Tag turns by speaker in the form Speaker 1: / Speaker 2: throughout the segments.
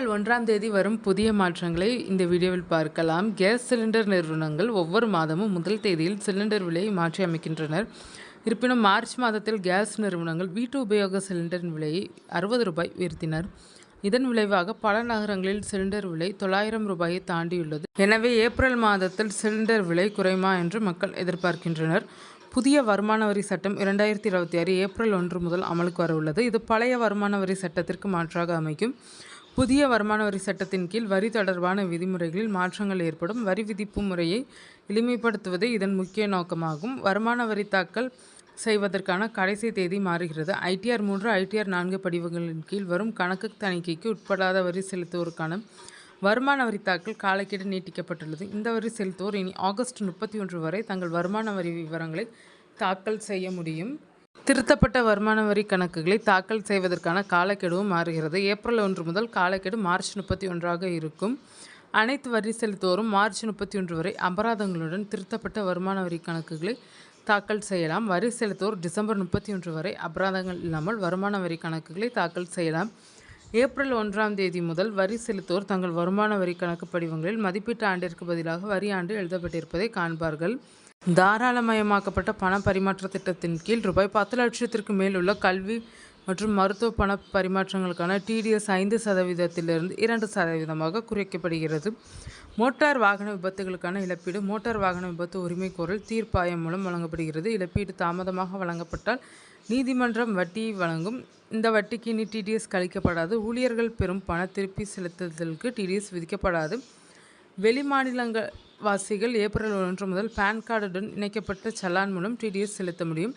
Speaker 1: April 1ஆம் தேதி வரும் புதிய மாற்றங்களை இந்த வீடியோவில் பார்க்கலாம். கேஸ் சிலிண்டர் நிறுவனங்கள் ஒவ்வொரு மாதமும் முதல் தேதியில் சிலிண்டர் விலையை மாற்றி அமைக்கின்றனர். இருப்பினும் மார்ச் மாதத்தில் கேஸ் நிறுவனங்கள் வீட்டு உபயோக சிலிண்டரின் விலையை ரூ. 60 உயர்த்தினர். இதன் விளைவாக பல நகரங்களில் சிலிண்டர் விலை ரூ. 900 தாண்டியுள்ளது. எனவே ஏப்ரல் மாதத்தில் சிலிண்டர் விலை குறையுமா என்று மக்கள் எதிர்பார்க்கின்றனர். புதிய வருமான வரி சட்டம் 2026 ஏப்ரல் 1 முதல் அமலுக்கு வரவுள்ளது. இது பழைய வருமான வரி சட்டத்திற்கு மாற்றாக அமைக்கும். புதிய வருமான வரி சட்டத்தின் கீழ் வரி தொடர்பான விதிமுறைகளில் மாற்றங்கள் ஏற்படும். வரி விதிப்பு முறையை எளிமைப்படுத்துவதே இதன் முக்கிய நோக்கமாகும். வருமான வரி தாக்கல் செய்வதற்கான கடைசி தேதி மாறுகிறது. ITR 3, ITR 4 படிவங்களின் கீழ் வரும் கணக்கு தணிக்கைக்கு உட்படாத வரி செலுத்துவோருக்கான வருமான வரி தாக்கல் காலக்கெடு நீட்டிக்கப்பட்டுள்ளது. இந்த வரி செலுத்துவோர் இனி ஆகஸ்ட் 31 வரை தங்கள் வருமான வரி விவரங்களை தாக்கல் செய்ய முடியும். திருத்தப்பட்ட வருமான வரி கணக்குகளை தாக்கல் செய்வதற்கான காலக்கெடுவும் மாறுகிறது. ஏப்ரல் 1 முதல் காலக்கெடு மார்ச் 31ஆக இருக்கும். அனைத்து வரி செலுத்துவோரும் மார்ச் 31 வரை அபராதங்களுடன் திருத்தப்பட்ட வருமான வரி கணக்குகளை தாக்கல் செய்யலாம். வரி செலுத்துவோர் டிசம்பர் 31 வரை அபராதங்கள் இல்லாமல் வருமான வரி கணக்குகளை தாக்கல் செய்யலாம். ஏப்ரல் 1ஆம் தேதி முதல் வரி செலுத்துவோர் தங்கள் வருமான வரி கணக்கு படிவங்களில் மதிப்பீட்டு ஆண்டிற்கு பதிலாக வரி ஆண்டு எழுதப்பட்டிருப்பதை காண்பார்கள். தாராளமயமாக்கப்பட்ட பண பரிமாற்ற திட்டத்தின் கீழ் ரூபாய் 10 லட்சத்திற்கு மேல் உள்ள கல்வி மற்றும் மருத்துவ பண பரிமாற்றங்களுக்கான TDS 5% 2% குறைக்கப்படுகிறது. மோட்டார் வாகன விபத்துகளுக்கான இழப்பீடு மோட்டார் வாகன விபத்து உரிமைகோரல் தீர்ப்பாயம் மூலம் வழங்கப்படுகிறது. இழப்பீடு தாமதமாக வழங்கப்பட்டால் நீதிமன்றம் வட்டியை வழங்கும். இந்த வட்டிக்கு இனி TDS கழிக்கப்படாது. ஊழியர்கள் பெறும் பண திருப்பி செலுத்துதலுக்கு TDS விதிக்கப்படாது. வெளிமாநிலங்கள் வாசிகள் ஏப்ரல் 1 முதல் பேன் கார்டுடன் இணைக்கப்பட்ட சலான் மூலம் TDS செலுத்த முடியும்.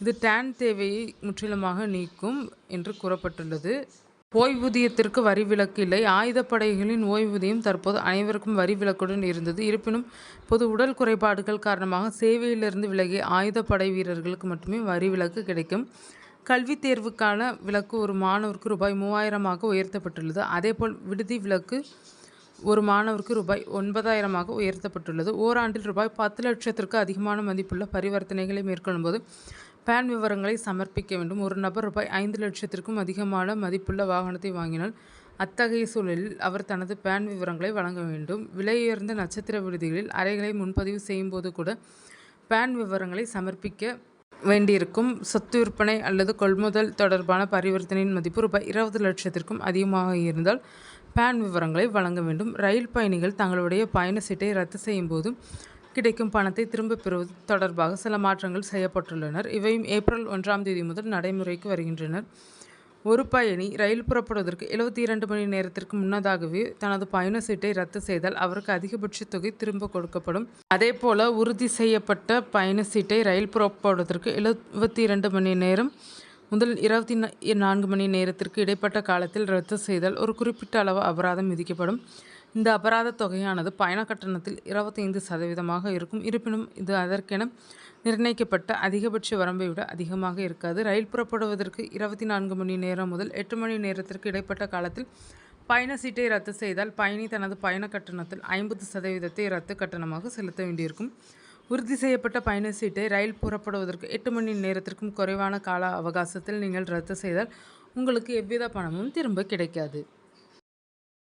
Speaker 1: இது TAN தேவையை முற்றிலுமாக நீக்கும் என்று கூறப்பட்டுள்ளது. ஓய்வூதியத்திற்கு வரி விலக்கு இல்லை. ஆயுதப்படைகளின் ஓய்வூதியம் தற்போது அனைவருக்கும் வரி விலக்குடன் இருந்தது. இருப்பினும் பொது உடல் குறைபாடுகள் காரணமாக சேவையிலிருந்து விலகிய ஆயுதப்படை வீரர்களுக்கு மட்டுமே வரி விலக்கு கிடைக்கும். கல்வித் தேர்வுக்கான விலக்கு ஒரு மாணவருக்கு ரூபாய் 3000 உயர்த்தப்பட்டுள்ளது. அதேபோல் விடுதி விலக்கு ஒரு மாணவருக்கு ரூபாய் 9000 உயர்த்தப்பட்டுள்ளது. ஓராண்டில் ரூபாய் 10 லட்சத்திற்கு அதிகமான மதிப்புள்ள பரிவர்த்தனைகளை மேற்கொள்ளும்போது பேன் விவரங்களை சமர்ப்பிக்க வேண்டும். ஒரு நபர் ரூபாய் 5 லட்சத்திற்கும் அதிகமான மதிப்புள்ள வாகனத்தை வாங்கினால் அத்தகைய சூழலில் அவர் தனது பேன் விவரங்களை வழங்க வேண்டும். விலையுயர்ந்த நட்சத்திர விடுதிகளில் அறைகளை முன்பதிவு செய்யும் போது கூட பேன் விவரங்களை சமர்ப்பிக்க வேண்டியிருக்கும். சொத்து விற்பனை அல்லது கொள்முதல் தொடர்பான பரிவர்த்தனையின் மதிப்பு ரூபாய் 20 லட்சத்திற்கும் அதிகமாக இருந்தால் பேன் விவரங்களை வழங்க வேண்டும். ரயில் பயணிகள் தங்களுடைய பயண சீட்டை ரத்து செய்யும் போது கிடைக்கும் பணத்தை திரும்பப் பெறுவது தொடர்பாக சில மாற்றங்கள் செய்யப்பட்டுள்ளனர். இவையும் ஏப்ரல் 1ஆம் தேதி முதல் நடைமுறைக்கு வருகின்றனர். ஒரு பயணி ரயில் புறப்படுவதற்கு 72 மணி நேரத்திற்கு முன்னதாகவே தனது பயண சீட்டை ரத்து செய்தால் அவருக்கு அதிகபட்ச தொகை திரும்ப கொடுக்கப்படும். அதேபோல உறுதி செய்யப்பட்ட பயண சீட்டை ரயில் புறப்படுவதற்கு 72 மணி நேரம் முதல் 24 மணி நேரத்திற்கு இடைப்பட்ட காலத்தில் ரத்து செய்தால் ஒரு குறிப்பிட்ட அளவு அபராதம் விதிக்கப்படும். இந்த அபராத தொகையானது பயண கட்டணத்தில் 25% இருக்கும். இருப்பினும் இது அதற்கென நிர்ணயிக்கப்பட்ட அதிகபட்ச வரம்பை விட அதிகமாக இருக்காது. ரயில் புறப்படுவதற்கு 24 மணி நேரம் முதல் 8 மணி நேரத்திற்கு இடைப்பட்ட காலத்தில் பயண சீட்டை ரத்து செய்தால் பயணி தனது பயண கட்டணத்தில் 50% ரத்து கட்டணமாக செலுத்த வேண்டியிருக்கும். உறுதி செய்யப்பட்ட பயண சீட்டை ரயில் புறப்படுவதற்கு 8 மணி நேரத்திற்கும் குறைவான கால அவகாசத்தில் நீங்கள் ரத்து செய்தால் உங்களுக்கு எவ்வித பணமும் திரும்ப கிடைக்காது.